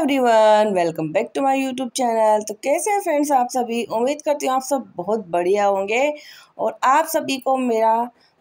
Everyone, welcome back to my YouTube channel. तो कैसे हैं फ्रेंड्स आप सभी? उम्मीद करती हूँ आप सब बहुत बढ़िया होंगे और आप सभी को मेरा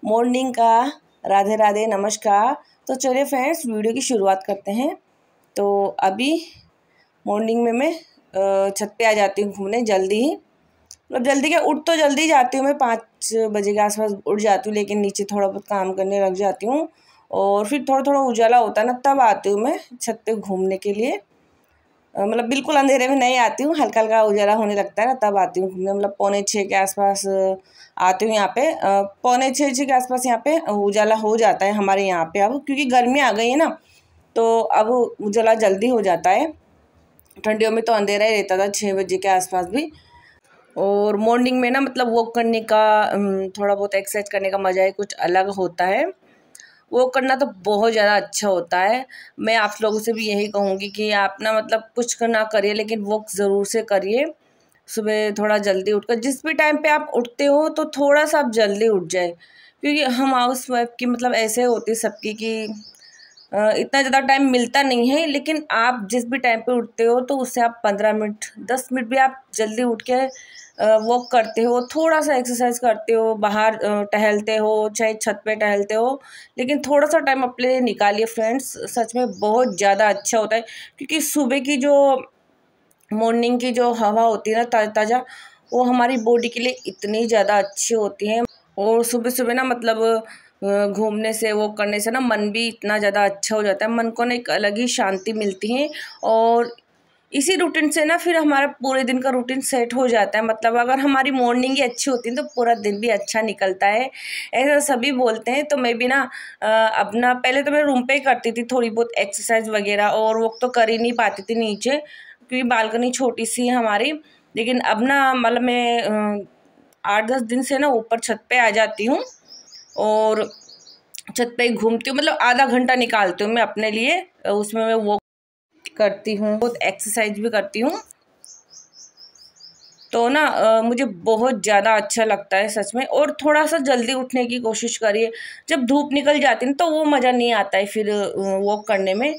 मॉर्निंग का राधे राधे नमस्कार। तो चलिए फ्रेंड्स वीडियो की शुरुआत करते हैं। तो अभी मॉर्निंग में मैं छत पे आ जाती हूँ घूमने जल्दी ही। मतलब जल्दी क्या, उठ तो जल्दी जाती हूँ मैं 5 बजे के आसपास उठ जाती हूँ, लेकिन नीचे थोड़ा बहुत काम करने लग जाती हूँ और फिर थोड़ा थोड़ा उजाला होता है ना, तब आती हूँ मैं छत पे घूमने के लिए। मतलब बिल्कुल अंधेरे में नहीं आती हूँ, हल्का हल्का उजाला होने लगता है ना तब आती हूँ घूमने। मतलब 5:45 के आसपास आती हूँ यहाँ पे। 5:45 के आसपास यहाँ पे उजाला हो जाता है हमारे यहाँ पे अब, क्योंकि गर्मी आ गई है ना, तो अब उजाला जल्दी हो जाता है। ठंडियों में तो अंधेरा ही रहता था 6 बजे के आसपास भी। और मॉर्निंग में ना मतलब वॉक करने का, थोड़ा बहुत एक्सरसाइज करने का मज़ा ही कुछ अलग होता है। वो करना तो बहुत ज़्यादा अच्छा होता है। मैं आप लोगों से भी यही कहूँगी कि आप ना मतलब कुछ ना करिए, लेकिन वॉक ज़रूर से करिए। सुबह थोड़ा जल्दी उठकर, जिस भी टाइम पे आप उठते हो तो थोड़ा सा आप जल्दी उठ जाए, क्योंकि हम हाउस वाइफ की मतलब ऐसे होती है सबकी कि इतना ज़्यादा टाइम मिलता नहीं है। लेकिन आप जिस भी टाइम पे उठते हो तो उससे आप 15 मिनट 10 मिनट भी आप जल्दी उठ के वॉक करते हो, थोड़ा सा एक्सरसाइज करते हो, बाहर टहलते हो, चाहे छत पे टहलते हो, लेकिन थोड़ा सा टाइम अपने लिए निकालिए फ्रेंड्स। सच में बहुत ज़्यादा अच्छा होता है, क्योंकि सुबह की जो मॉर्निंग की जो हवा होती है ना ताज़ा ताज़ा, वो हमारी बॉडी के लिए इतनी ज़्यादा अच्छी होती है। और सुबह सुबह ना मतलब घूमने से, वो करने से ना मन भी इतना ज़्यादा अच्छा हो जाता है, मन को ना एक अलग ही शांति मिलती है। और इसी रूटीन से ना फिर हमारा पूरे दिन का रूटीन सेट हो जाता है। मतलब अगर हमारी मॉर्निंग ही अच्छी होती है तो पूरा दिन भी अच्छा निकलता है, ऐसा सभी बोलते हैं। तो मैं भी ना अपना पहले तो मैं रूम पे ही करती थी थोड़ी बहुत एक्सरसाइज वगैरह, और वो तो कर ही नहीं पाती थी नीचे, क्योंकि बालकनी छोटी सी है हमारी। लेकिन अब ना मतलब मैं 8-10 दिन से ना ऊपर छत पे आ जाती हूँ और छत पे ही घूमती हूँ। मतलब आधा घंटा निकालती हूँ मैं अपने लिए, उसमें मैं वो करती हूँ, बहुत एक्सरसाइज भी करती हूँ। तो ना मुझे बहुत ज़्यादा अच्छा लगता है सच में। और थोड़ा सा जल्दी उठने की कोशिश करिए, जब धूप निकल जाती है ना तो वो मज़ा नहीं आता है फिर वॉक करने में।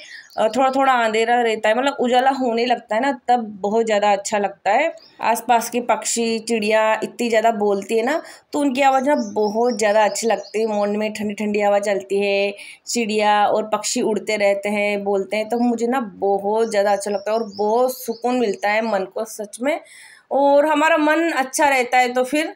थोड़ा थोड़ा अंधेरा रहता है, मतलब उजाला होने लगता है ना, तब बहुत ज़्यादा अच्छा लगता है। आसपास के पक्षी चिड़िया इतनी ज़्यादा बोलती है ना, तो उनकी आवाज़ ना बहुत ज़्यादा अच्छी लगती है। मॉर्निंग में ठंडी ठंडी हवा चलती है, चिड़िया और पक्षी उड़ते रहते हैं, बोलते हैं, तो मुझे ना बहुत ज़्यादा अच्छा लगता है और बहुत सुकून मिलता है मन को सच में। और हमारा मन अच्छा रहता है तो फिर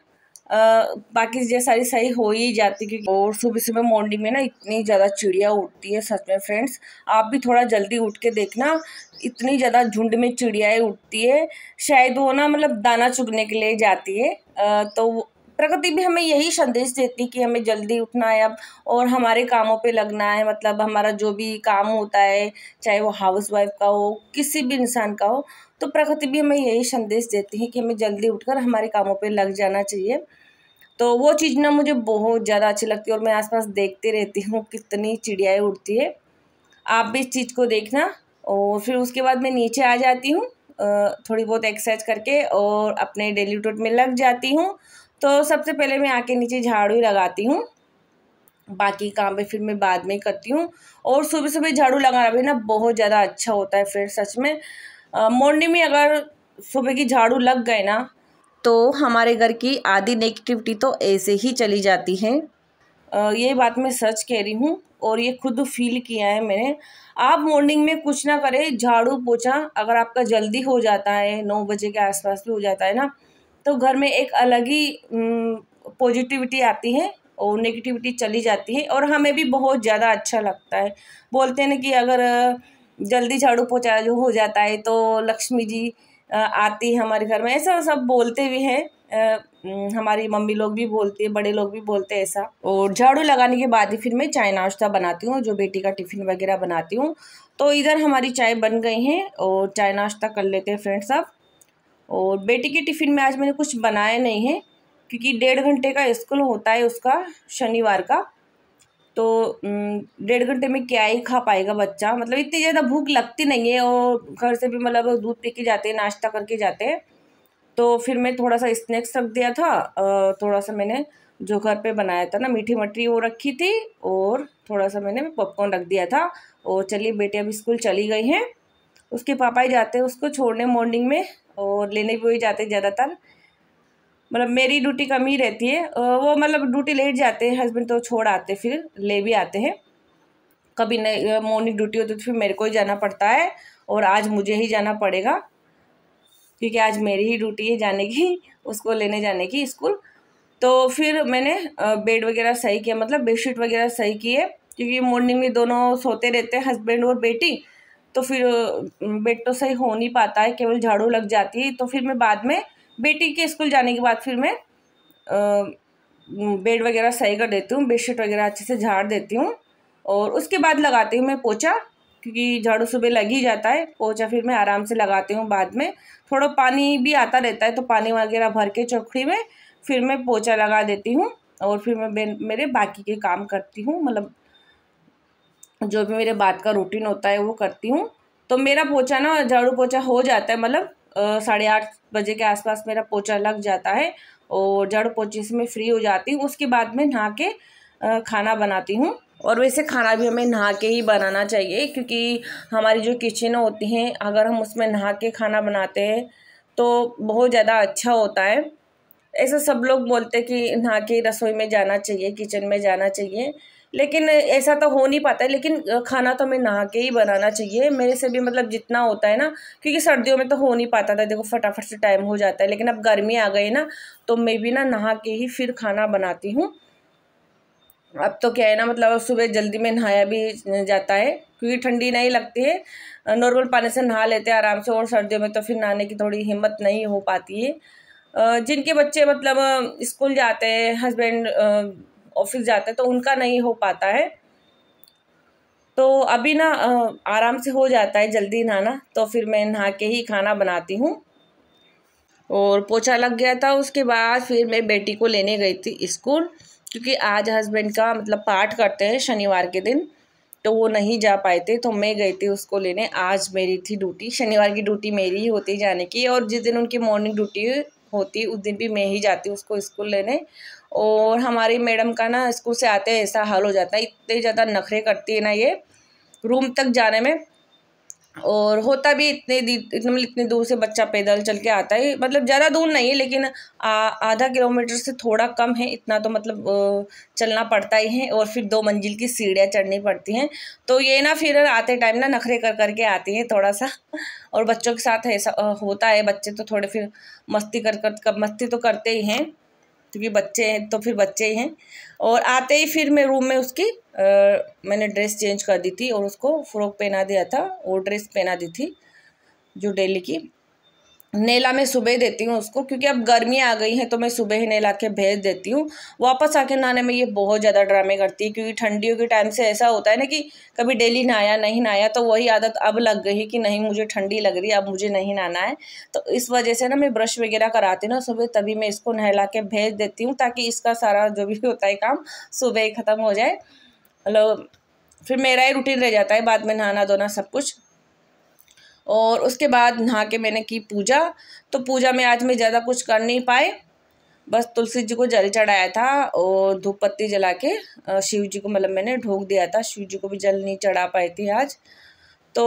बाकी चीज़ें सारी सही हो ही जाती। क्योंकि और सुबह सुबह मॉर्निंग में ना इतनी ज़्यादा चिड़िया उड़ती है सच में फ्रेंड्स। आप भी थोड़ा जल्दी उठ के देखना, इतनी ज़्यादा झुंड में चिड़ियाएँ उड़ती है। शायद वो ना मतलब दाना चुगने के लिए जाती है। तो प्रकृति भी हमें यही संदेश देती है कि हमें जल्दी उठना है अब, और हमारे कामों पे लगना है। मतलब हमारा जो भी काम होता है, चाहे वो हाउस वाइफ का हो, किसी भी इंसान का हो, तो प्रकृति भी हमें यही संदेश देती है कि हमें जल्दी उठकर हमारे कामों पे लग जाना चाहिए। तो वो चीज़ ना मुझे बहुत ज़्यादा अच्छी लगती है और मैं आसपास देखती रहती हूँ कितनी चिड़ियाएँ उड़ती है। आप भी इस चीज़ को देखना। और फिर उसके बाद मैं नीचे आ जाती हूँ थोड़ी बहुत एक्सरसाइज करके और अपने डेली रूटीन में लग जाती हूँ। तो सबसे पहले मैं आके नीचे झाड़ू ही लगाती हूँ, बाकी काम पे फिर मैं बाद में करती हूँ। और सुबह सुबह झाड़ू लगाना भी ना बहुत ज़्यादा अच्छा होता है फिर सच में। मॉर्निंग में अगर सुबह की झाड़ू लग गए ना, तो हमारे घर की आधी नेगेटिविटी तो ऐसे ही चली जाती है। ये बात मैं सच कह रही हूँ और ये खुद फील किया है मैंने। आप मॉर्निंग में कुछ ना करें, झाड़ू पोछा अगर आपका जल्दी हो जाता है, 9 बजे के आसपास भी हो जाता है ना, तो घर में एक अलग ही पॉजिटिविटी आती है और नेगेटिविटी चली जाती है और हमें भी बहुत ज़्यादा अच्छा लगता है। बोलते हैं ना कि अगर जल्दी झाड़ू पोछा जो हो जाता है तो लक्ष्मी जी आती है हमारे घर में, ऐसा सब बोलते भी हैं। हमारी मम्मी लोग भी बोलती है, बड़े लोग भी बोलते हैं ऐसा। और झाड़ू लगाने के बाद ही फिर मैं चाय नाश्ता बनाती हूँ, जो बेटी का टिफ़िन वगैरह बनाती हूँ। तो इधर हमारी चाय बन गई है और चाय नाश्ता कर लेते हैं फ्रेंड्स सब। और बेटी के टिफ़िन में आज मैंने कुछ बनाया नहीं है, क्योंकि 1.5 घंटे का स्कूल होता है उसका शनिवार का। तो 1.5 घंटे में क्या ही खा पाएगा बच्चा। मतलब इतनी ज़्यादा भूख लगती नहीं है और घर से भी मतलब दूध पी के जाते हैं, नाश्ता करके जाते हैं। तो फिर मैं थोड़ा सा स्नैक्स रख दिया था, थोड़ा सा मैंने जो घर पे बनाया था ना मीठी मटरी वो रखी थी, और थोड़ा सा मैंने पॉपकॉर्न रख दिया था। और चलिए बेटी अभी स्कूल चली गई हैं उसके पापा ही जाते हैं उसको छोड़ने मॉर्निंग में, और लेने भी वही जाते हैं ज़्यादातर। मतलब मेरी ड्यूटी कम ही रहती है, वो मतलब ड्यूटी लेट जाते हैं, हस्बैंड तो छोड़ आते फिर ले भी आते हैं। कभी नहीं मॉर्निंग ड्यूटी होती तो फिर मेरे को ही जाना पड़ता है, और आज मुझे ही जाना पड़ेगा क्योंकि आज मेरी ही ड्यूटी है जाने की, उसको लेने जाने की स्कूल। तो फिर मैंने बेड वगैरह सही किया, मतलब बेडशीट वगैरह सही किए, क्योंकि मॉर्निंग में दोनों सोते रहते हैं हस्बैंड और बेटी, तो फिर बेड तो सही हो नहीं पाता है, केवल झाड़ू लग जाती है। तो फिर मैं बाद में बेटी के स्कूल जाने के बाद फिर मैं बेड वगैरह सही कर देती हूँ, बेडशीट वगैरह अच्छे से झाड़ देती हूँ, और उसके बाद लगाती हूँ मैं पोछा, क्योंकि झाड़ू सुबह लग ही जाता है, पोछा फिर मैं आराम से लगाती हूँ बाद में। थोड़ा पानी भी आता रहता है तो पानी वगैरह भर के चौकड़ी में फिर मैं पोछा लगा देती हूँ, और फिर मैं मेरे बाकी के काम करती हूँ, मतलब जो भी मेरे बाद का रूटीन होता है वो करती हूँ। तो मेरा पोछा ना झाड़ू पोछा हो जाता है, मतलब 8:30 बजे के आसपास मेरा पोछा लग जाता है, और झाड़ू पोछे से मैं फ्री हो जाती हूँ। उसके बाद मैं नहा के खाना बनाती हूँ। और वैसे खाना भी हमें नहा के ही बनाना चाहिए, क्योंकि हमारी जो किचन होती हैं अगर हम उसमें नहा के खाना बनाते हैं तो बहुत ज़्यादा अच्छा होता है। ऐसा सब लोग बोलते हैं कि नहा के रसोई में जाना चाहिए, किचन में जाना चाहिए, लेकिन ऐसा तो हो नहीं पाता है। लेकिन खाना तो हमें नहा के ही बनाना चाहिए, मेरे से भी मतलब जितना होता है ना, क्योंकि सर्दियों में तो हो नहीं पाता था, देखो फटाफट से टाइम हो जाता है, लेकिन अब गर्मी आ गई ना तो मैं भी ना नहा के ही फिर खाना बनाती हूँ। अब तो क्या है ना, मतलब सुबह जल्दी में नहाया भी जाता है क्योंकि ठंडी नहीं लगती है, नॉर्मल पानी से नहा लेते हैं आराम से, और सर्दियों में तो फिर नहाने की थोड़ी हिम्मत नहीं हो पाती है। जिनके बच्चे मतलब स्कूल जाते हैं, हस्बैंड ऑफिस जाते हैं, तो उनका नहीं हो पाता है। तो अभी ना आराम से हो जाता है जल्दी नहाना, तो फिर मैं नहा के ही खाना बनाती हूँ। और पोछा लग गया था, उसके बाद फिर मैं बेटी को लेने गई थी स्कूल, क्योंकि आज हस्बैंड का मतलब पाठ करते हैं शनिवार के दिन, तो वो नहीं जा पाए थे, तो मैं गई थी उसको लेने। आज मेरी थी ड्यूटी, शनिवार की ड्यूटी मेरी ही होती जाने की, और जिस दिन उनकी मॉर्निंग ड्यूटी होती उस दिन भी मैं ही जाती उसको स्कूल लेने। और हमारी मैडम का ना स्कूल से आते ऐसा हाल हो जाता है, इतने ज़्यादा नखरे करती है ना ये रूम तक जाने में। और होता भी इतने दूर से बच्चा पैदल चल के आता है, मतलब ज़्यादा दूर नहीं है, लेकिन आधा किलोमीटर से थोड़ा कम है, इतना तो मतलब चलना पड़ता ही है, और फिर 2 मंजिल की सीढ़ियाँ चढ़नी पड़ती हैं। तो ये ना फिर आते टाइम ना नखरे कर करके आती हैं थोड़ा सा। और बच्चों के साथ ऐसा होता है, बच्चे तो थोड़े फिर मस्ती तो करते ही हैं, क्योंकि बच्चे हैं तो फिर बच्चे ही हैं। और आते ही फिर मैं रूम में उसकी मैंने ड्रेस चेंज कर दी थी, और उसको फ्रॉक पहना दिया था, और ड्रेस पहना दी थी जो डेली की। नेला मैं सुबह देती हूँ उसको, क्योंकि अब गर्मी आ गई है तो मैं सुबह ही नेला के भेज देती हूँ। वापस आके नहाने में ये बहुत ज़्यादा ड्रामे करती है, क्योंकि ठंडियों के टाइम से ऐसा होता है ना कि कभी डेली नहाया नहीं नहाया, तो वही आदत अब लग गई कि नहीं मुझे ठंडी लग रही है, अब मुझे नहीं नहाना है। तो इस वजह से ना मैं ब्रश वगैरह कराती हूँ ना सुबह, तभी मैं इसको नहला के भेज देती हूँ, ताकि इसका सारा जो भी होता है काम सुबह ही ख़त्म हो जाए। मतलब फिर मेरा ही रूटीन रह जाता है बाद में नहाना धोना सब कुछ। और उसके बाद नहा के मैंने की पूजा। तो पूजा में आज मैं ज़्यादा कुछ कर नहीं पाए, बस तुलसी जी को जल चढ़ाया था, और धूप बत्ती जला के शिव जी को मतलब मैंने ढोक दिया था, शिव जी को भी जल नहीं चढ़ा पाई थी आज तो।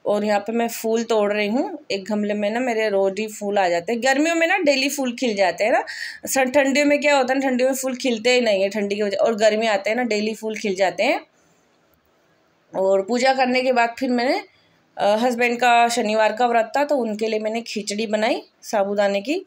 और यहाँ पे मैं फूल तोड़ रही हूँ, एक गमले में ना मेरे रोज ही फूल आ जाते हैं। गर्मियों में ना डेली फूल खिल जाते हैं ना, ठंडियों में क्या होता है, ठंडियों में फूल खिलते ही नहीं है ठंडी की वजह, और गर्मी आते हैं ना डेली फूल खिल जाते हैं। और पूजा करने के बाद फिर मैंने हस्बैंड का शनिवार का व्रत था, तो उनके लिए मैंने खिचड़ी बनाई साबूदाने की।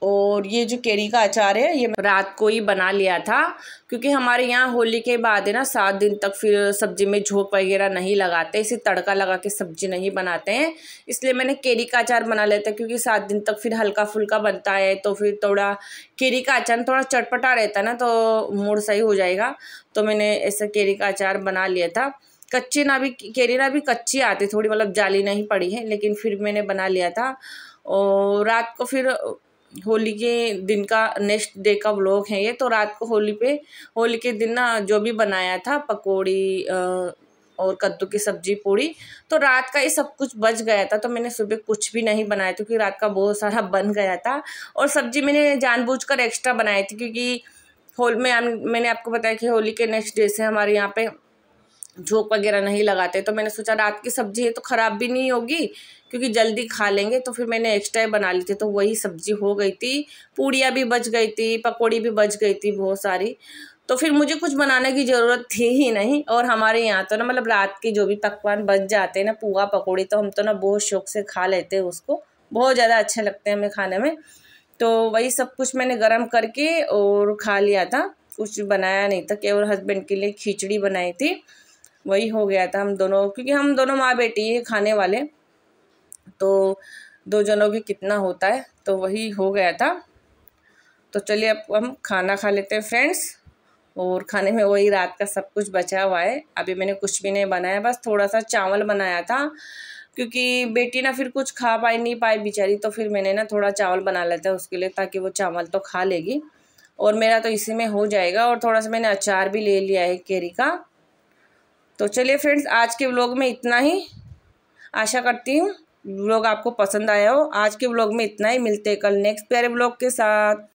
और ये जो केरी का अचार है ये रात को ही बना लिया था, क्योंकि हमारे यहाँ होली के बाद है ना 7 दिन तक फिर सब्जी में झोंक वगैरह नहीं लगाते, इसे तड़का लगा के सब्जी नहीं बनाते हैं, इसलिए मैंने केरी का अचार बना लेता, क्योंकि 7 दिन तक फिर हल्का फुल्का बनता है, तो फिर थोड़ा केरी का अचार थोड़ा चटपटा रहता है ना, तो मूड सही हो जाएगा। तो मैंने ऐसा केरी का अचार बना लिया था। कच्ची ना भी केरी ना भी कच्ची आती थोड़ी, मतलब जाली नहीं पड़ी है, लेकिन फिर मैंने बना लिया था। और रात को फिर होली के दिन का नेक्स्ट डे का व्लॉग है ये, तो रात को होली के दिन ना जो भी बनाया था पकौड़ी और कद्दू की सब्जी पूड़ी, तो रात का ये सब कुछ बच गया था, तो मैंने सुबह कुछ भी नहीं बनाया क्योंकि रात का बहुत सारा बन गया था। और सब्जी मैंने जानबूझकर एक्स्ट्रा बनाई थी, क्योंकि मैंने आपको बताया कि होली के नेक्स्ट डे से हमारे यहाँ पे झोंक वगैरह नहीं लगाते, तो मैंने सोचा रात की सब्जी है तो ख़राब भी नहीं होगी क्योंकि जल्दी खा लेंगे, तो फिर मैंने एक्स्ट्रा बना ली थी। तो वही सब्जी हो गई थी, पूड़ियाँ भी बच गई थी, पकौड़ी भी बच गई थी बहुत सारी। तो फिर मुझे कुछ बनाने की ज़रूरत थी ही नहीं। और हमारे यहाँ तो ना मतलब रात के जो भी पकवान बच जाते हैं ना, पुआ पकौड़ी, तो हम तो ना बहुत शौक से खा लेते हैं उसको, बहुत ज़्यादा अच्छे लगते हैं हमें खाने में। तो वही सब कुछ मैंने गरम करके और खा लिया था, कुछ बनाया नहीं था, केवल हस्बैंड के लिए खिचड़ी बनाई थी, वही हो गया था हम दोनों, क्योंकि हम दोनों माँ बेटी हैं खाने वाले, तो 2 जनों की कितना होता है, तो वही हो गया था। तो चलिए अब हम खाना खा लेते हैं फ्रेंड्स। और खाने में वही रात का सब कुछ बचा हुआ है, अभी मैंने कुछ भी नहीं बनाया, बस थोड़ा सा चावल बनाया था क्योंकि बेटी ना फिर कुछ खा पाई नहीं पाई बेचारी, तो फिर मैंने ना थोड़ा चावल बना लेता है उसके लिए, ताकि वो चावल तो खा लेगी और मेरा तो इसी में हो जाएगा। और थोड़ा सा मैंने अचार भी ले लिया है केरी का। तो चलिए फ्रेंड्स, आज के व्लॉग में इतना ही। आशा करती हूँ व्लॉग आपको पसंद आया हो। आज के व्लॉग में इतना ही, मिलते हैं कल नेक्स्ट प्यारे व्लॉग के साथ।